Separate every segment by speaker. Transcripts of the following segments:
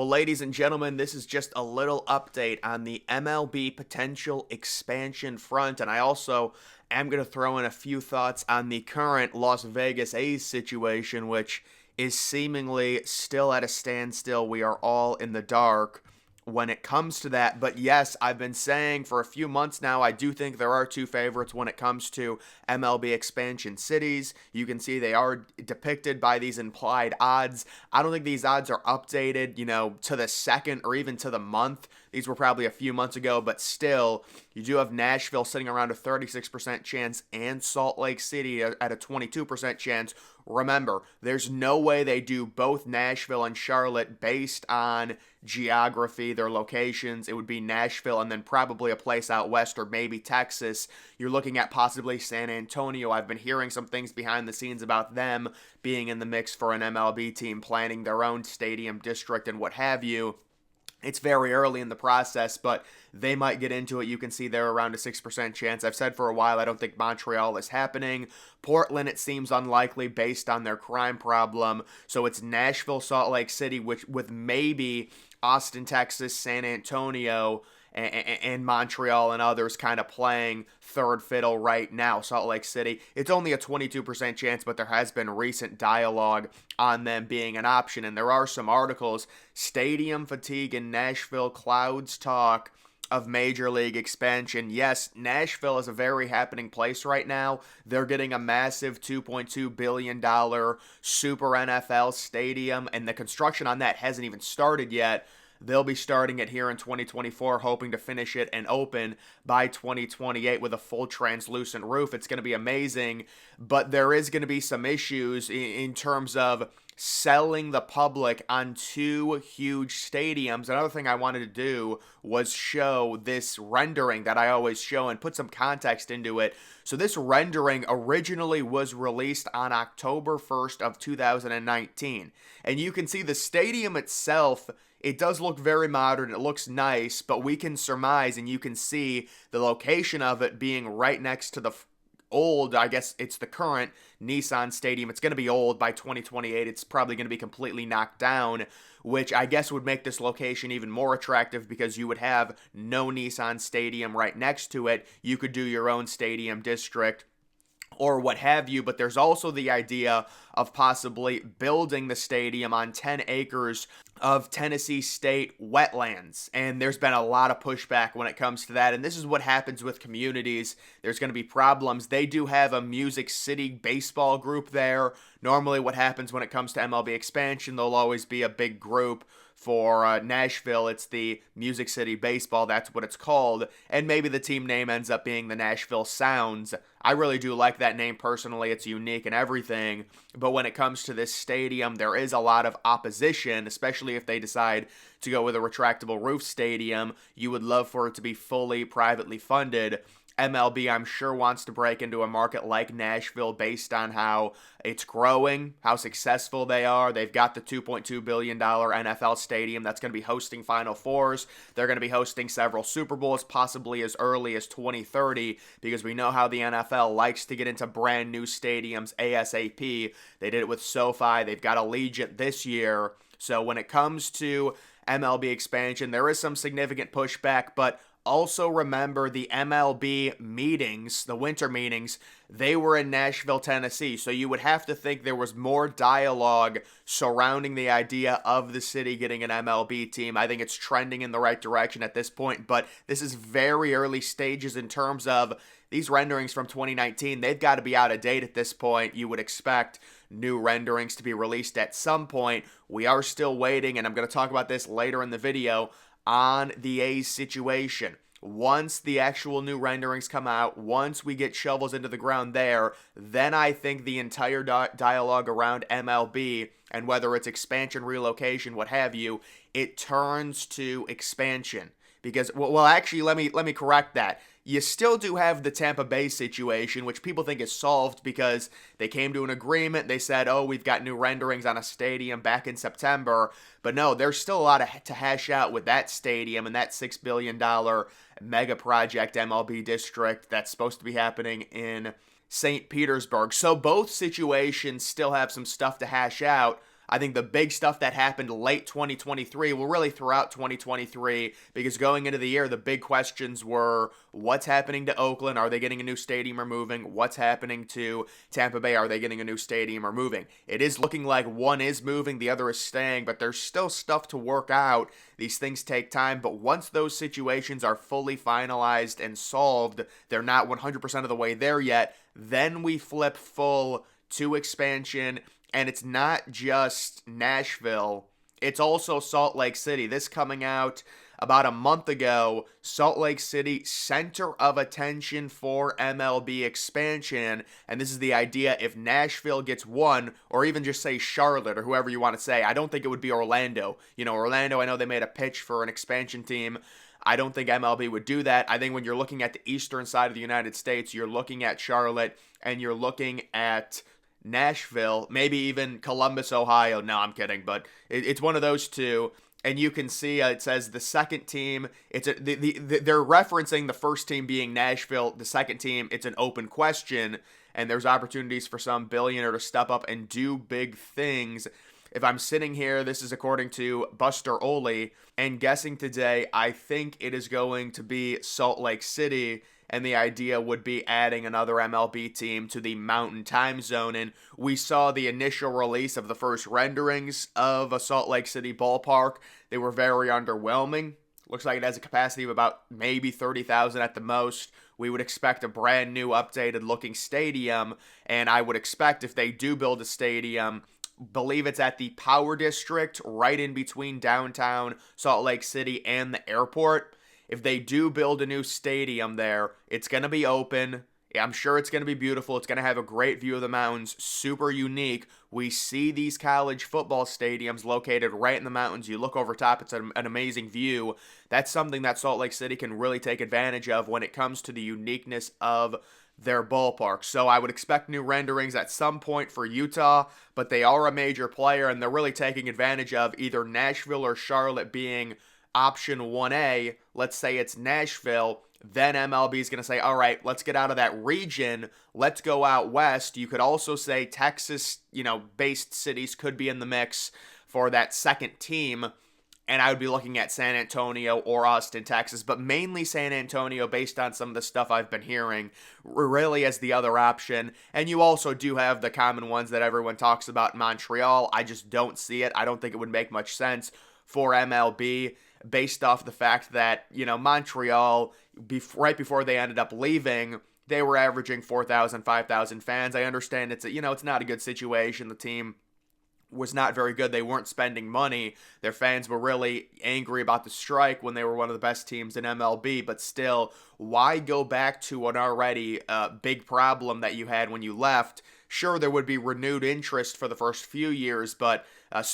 Speaker 1: Well, ladies and gentlemen, this is just a little update on the MLB potential expansion front, and I also am going to throw in a few thoughts on the current Las Vegas A's situation, which is seemingly still at a standstill. We are all in the dark when it comes to that. But yes, I've been saying for a few months now, I do think there are two favorites when it comes to MLB expansion cities. You can see they are depicted by these implied odds. I don't think these odds are updated, to the second or even to the month. These were probably a few months ago, but still, you do have Nashville sitting around a 36% chance and Salt Lake City at a 22% chance. Remember, there's no way they do both Nashville and Charlotte based on geography, their locations. It would be Nashville and then probably a place out west or maybe Texas. You're looking at possibly San Antonio. I've been hearing some things behind the scenes about them being in the mix for an MLB team, planning their own stadium district and what have you. It's very early in the process, but they might get into it. You can see they're around a 6% chance. I've said for a while I don't think Montreal is happening. Portland, it seems unlikely based on their crime problem. So it's Nashville, Salt Lake City, which with maybe Austin, Texas, San Antonio, and Montreal and others kind of playing third fiddle right now. Salt Lake City, it's only a 22% chance, but there has been recent dialogue on them being an option. And there are some articles, stadium fatigue in Nashville, clouds talk of major league expansion. Yes, Nashville is a very happening place right now. They're getting a massive $2.2 billion super NFL stadium, and the construction on that hasn't even started yet. They'll be starting it here in 2024, hoping to finish it and open by 2028 with a full translucent roof. It's going to be amazing, but there is going to be some issues in terms of selling the public on two huge stadiums. Another thing I wanted to do was show this rendering that I always show and put some context into it. So this rendering originally was released on October 1st of 2019. And you can see the stadium itself, it does look very modern, it looks nice, but we can surmise and you can see the location of it being right next to the old, I guess it's the current Nissan Stadium. It's going to be old by 2028. It's probably going to be completely knocked down, which I guess would make this location even more attractive because you would have no Nissan Stadium right next to it. You could do your own stadium district or what have you, but there's also the idea of possibly building the stadium on 10 acres of Tennessee state wetlands, and there's been a lot of pushback when it comes to that, and this is what happens with communities. There's going to be problems. They do have a Music City baseball group there. Normally what happens when it comes to MLB expansion, there'll always be a big group. For Nashville, it's the Music City Baseball, that's what it's called, and maybe the team name ends up being the Nashville Sounds. I really do like that name personally, it's unique and everything, but when it comes to this stadium, there is a lot of opposition, especially if they decide to go with a retractable roof stadium. You would love for it to be fully privately funded. MLB, I'm sure, wants to break into a market like Nashville based on how it's growing, how successful they are. They've got the $2.2 billion NFL stadium that's going to be hosting Final Fours. They're going to be hosting several Super Bowls, possibly as early as 2030, because we know how the NFL likes to get into brand new stadiums ASAP. They did it with SoFi. They've got Allegiant this year. So when it comes to MLB expansion, there is some significant pushback, but also remember the MLB meetings, the winter meetings, they were in Nashville, Tennessee. So you would have to think there was more dialogue surrounding the idea of the city getting an MLB team. I think it's trending in the right direction at this point, but this is very early stages in terms of these renderings from 2019. They've got to be out of date at this point. You would expect new renderings to be released at some point. We are still waiting, and I'm going to talk about this later in the video, on the A's situation. Once the actual new renderings come out, once we get shovels into the ground there, then I think the entire dialogue around MLB and whether it's expansion, relocation, what have you, it turns to expansion. Because, well, actually, let me correct that. You still do have the Tampa Bay situation, which people think is solved because they came to an agreement. They said, oh, we've got new renderings on a stadium back in September. But no, there's still a lot to hash out with that stadium and that $6 billion mega project MLB district that's supposed to be happening in St. Petersburg. So both situations still have some stuff to hash out. I think the big stuff that happened late 2023, well, really throughout 2023, because going into the year, the big questions were what's happening to Oakland? Are they getting a new stadium or moving? What's happening to Tampa Bay? Are they getting a new stadium or moving? It is looking like one is moving, the other is staying, but there's still stuff to work out. These things take time, but once those situations are fully finalized and solved, they're not 100% of the way there yet, then we flip full to expansion. And it's not just Nashville, it's also Salt Lake City. This coming out about a month ago, Salt Lake City, center of attention for MLB expansion. And this is the idea: if Nashville gets one, or even just say Charlotte or whoever you want to say, I don't think it would be Orlando. Orlando, I know they made a pitch for an expansion team. I don't think MLB would do that. I think when you're looking at the eastern side of the United States, you're looking at Charlotte and you're looking at Nashville, maybe even Columbus, Ohio. No, I'm kidding, but it's one of those two. And you can see it says the second team. They're referencing the first team being Nashville. The second team, it's an open question, and there's opportunities for some billionaire to step up and do big things. If I'm sitting here, this is according to Buster Oley, and guessing today, I think it is going to be Salt Lake City. And the idea would be adding another MLB team to the Mountain Time Zone. And we saw the initial release of the first renderings of a Salt Lake City ballpark. They were very underwhelming. Looks like it has a capacity of about maybe 30,000 at the most. We would expect a brand new updated looking stadium. And I would expect if they do build a stadium, believe it's at the Power District, right in between downtown Salt Lake City and the airport. If they do build a new stadium there, it's going to be open. I'm sure it's going to be beautiful. It's going to have a great view of the mountains, super unique. We see these college football stadiums located right in the mountains. You look over top, it's an amazing view. That's something that Salt Lake City can really take advantage of when it comes to the uniqueness of their ballpark. So I would expect new renderings at some point for Utah, but they are a major player, and they're really taking advantage of either Nashville or Charlotte being option 1A. Let's say it's Nashville, then MLB is going to say, all right, let's get out of that region. Let's go out west. You could also say Texas, based cities could be in the mix for that second team. And I would be looking at San Antonio or Austin, Texas, but mainly San Antonio based on some of the stuff I've been hearing, really as the other option. And you also do have the common ones that everyone talks about, Montreal. I just don't see it. I don't think it would make much sense for MLB. Based off the fact that, Montreal, right before they ended up leaving, they were averaging 4,000, 5,000 fans. I understand it's not a good situation. The team was not very good. They weren't spending money. Their fans were really angry about the strike when they were one of the best teams in MLB. But still, why go back to an already big problem that you had when you left? Sure, there would be renewed interest for the first few years, but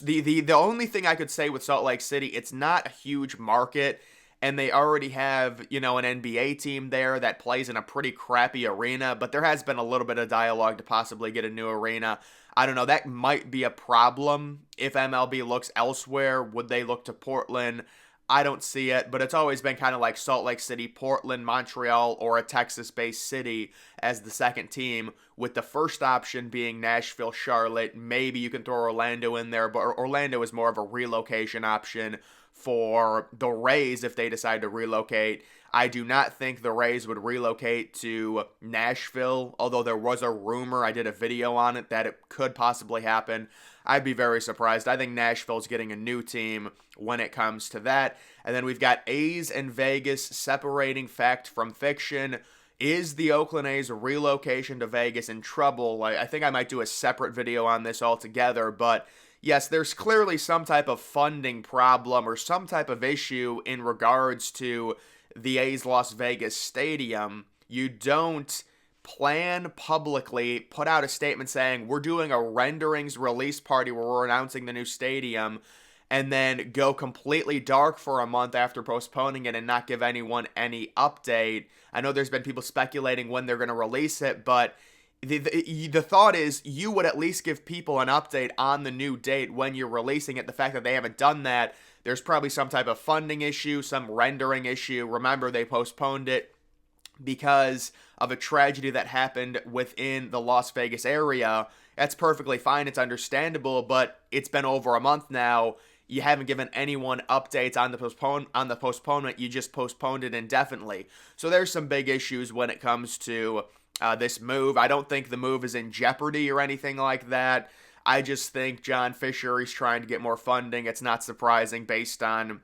Speaker 1: the only thing I could say with Salt Lake City, it's not a huge market, and they already have, an NBA team there that plays in a pretty crappy arena, but there has been a little bit of dialogue to possibly get a new arena. I don't know, that might be a problem if MLB looks elsewhere. Would they look to Portland? I don't see it, but it's always been kind of like Salt Lake City, Portland, Montreal, or a Texas-based city as the second team, with the first option being Nashville, Charlotte. Maybe you can throw Orlando in there, but Orlando is more of a relocation option for the Rays if they decide to relocate. I do not think the Rays would relocate to Nashville, although there was a rumor, I did a video on it, that it could possibly happen. I'd be very surprised. I think Nashville's getting a new team when it comes to that. And then we've got A's and Vegas separating fact from fiction. Is the Oakland A's relocation to Vegas in trouble? I think I might do a separate video on this altogether, but yes, there's clearly some type of funding problem or some type of issue in regards to the A's Las Vegas stadium. You don't plan publicly, put out a statement saying we're doing a renderings release party where we're announcing the new stadium, and then go completely dark for a month after postponing it and not give anyone any update. I know there's been people speculating when they're going to release it, but the thought is you would at least give people an update on the new date when you're releasing it. The fact that they haven't done that, there's probably some type of funding issue, some rendering issue. Remember, they postponed it because of a tragedy that happened within the Las Vegas area, That's perfectly fine. It's understandable, but it's been over a month now. You haven't given anyone updates on the postponement. You just postponed it indefinitely. So there's some big issues when it comes to this move. I don't think the move is in jeopardy or anything like that. I just think John Fisher is trying to get more funding. It's not surprising based on,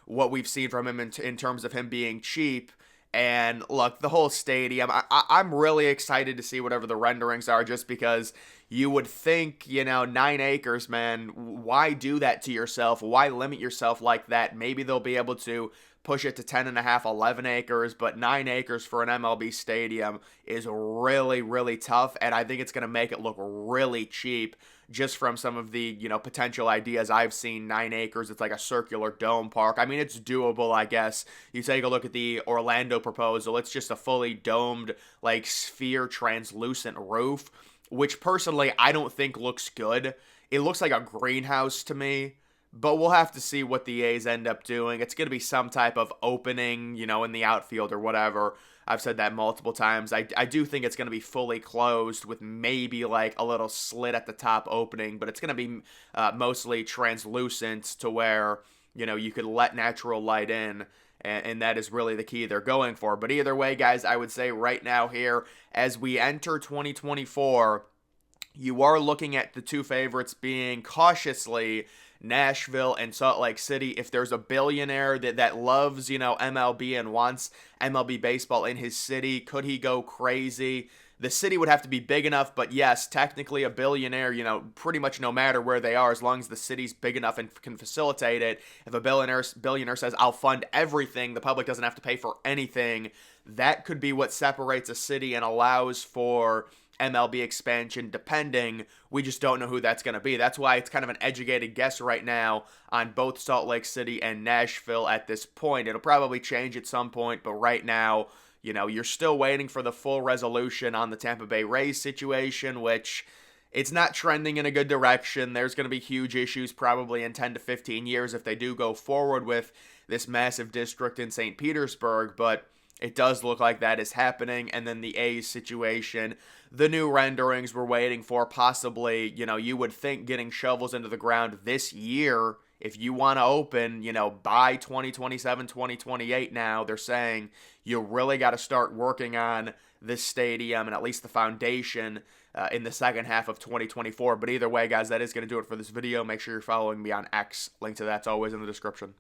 Speaker 1: what we've seen from him in terms of him being cheap. And look, the whole stadium, I'm really excited to see whatever the renderings are, just because you would think, 9 acres, man, why do that to yourself? Why limit yourself like that? Maybe they'll be able to push it to 10 and a half, 11 acres, but 9 acres for an MLB stadium is really, really tough. And I think it's going to make it look really cheap just from some of the, potential ideas I've seen. 9 acres, it's like a circular dome park. I mean, it's doable, I guess. You take a look at the Orlando proposal, it's just a fully domed, like, sphere translucent roof, which personally I don't think looks good. It looks like a greenhouse to me, but we'll have to see what the A's end up doing. It's going to be some type of opening, in the outfield or whatever. I've said that multiple times. I do think it's going to be fully closed with maybe like a little slit at the top opening, but it's going to be mostly translucent to where, you could let natural light in, and that is really the key they're going for. But either way, guys, I would say right now here, as we enter 2024, you are looking at the two favorites being cautiously Nashville and Salt Lake City. If there's a billionaire that loves, MLB and wants MLB baseball in his city, could he go crazy? The city would have to be big enough, but yes, technically a billionaire, pretty much no matter where they are, as long as the city's big enough and can facilitate it. If a billionaire says, I'll fund everything, the public doesn't have to pay for anything, that could be what separates a city and allows for MLB expansion, depending. We just don't know who that's going to be. That's why it's kind of an educated guess right now on both Salt Lake City and Nashville at this point. It'll probably change at some point, but right now, you're still waiting for the full resolution on the Tampa Bay Rays situation, which it's not trending in a good direction. There's going to be huge issues probably in 10 to 15 years if they do go forward with this massive district in St. Petersburg, but it does look like that is happening. And then the A's situation, the new renderings we're waiting for, possibly, you would think getting shovels into the ground this year, if you want to open, by 2027, 2028 now, they're saying you really got to start working on this stadium and at least the foundation in the second half of 2024. But either way, guys, that is going to do it for this video. Make sure you're following me on X. Link to that's always in the description.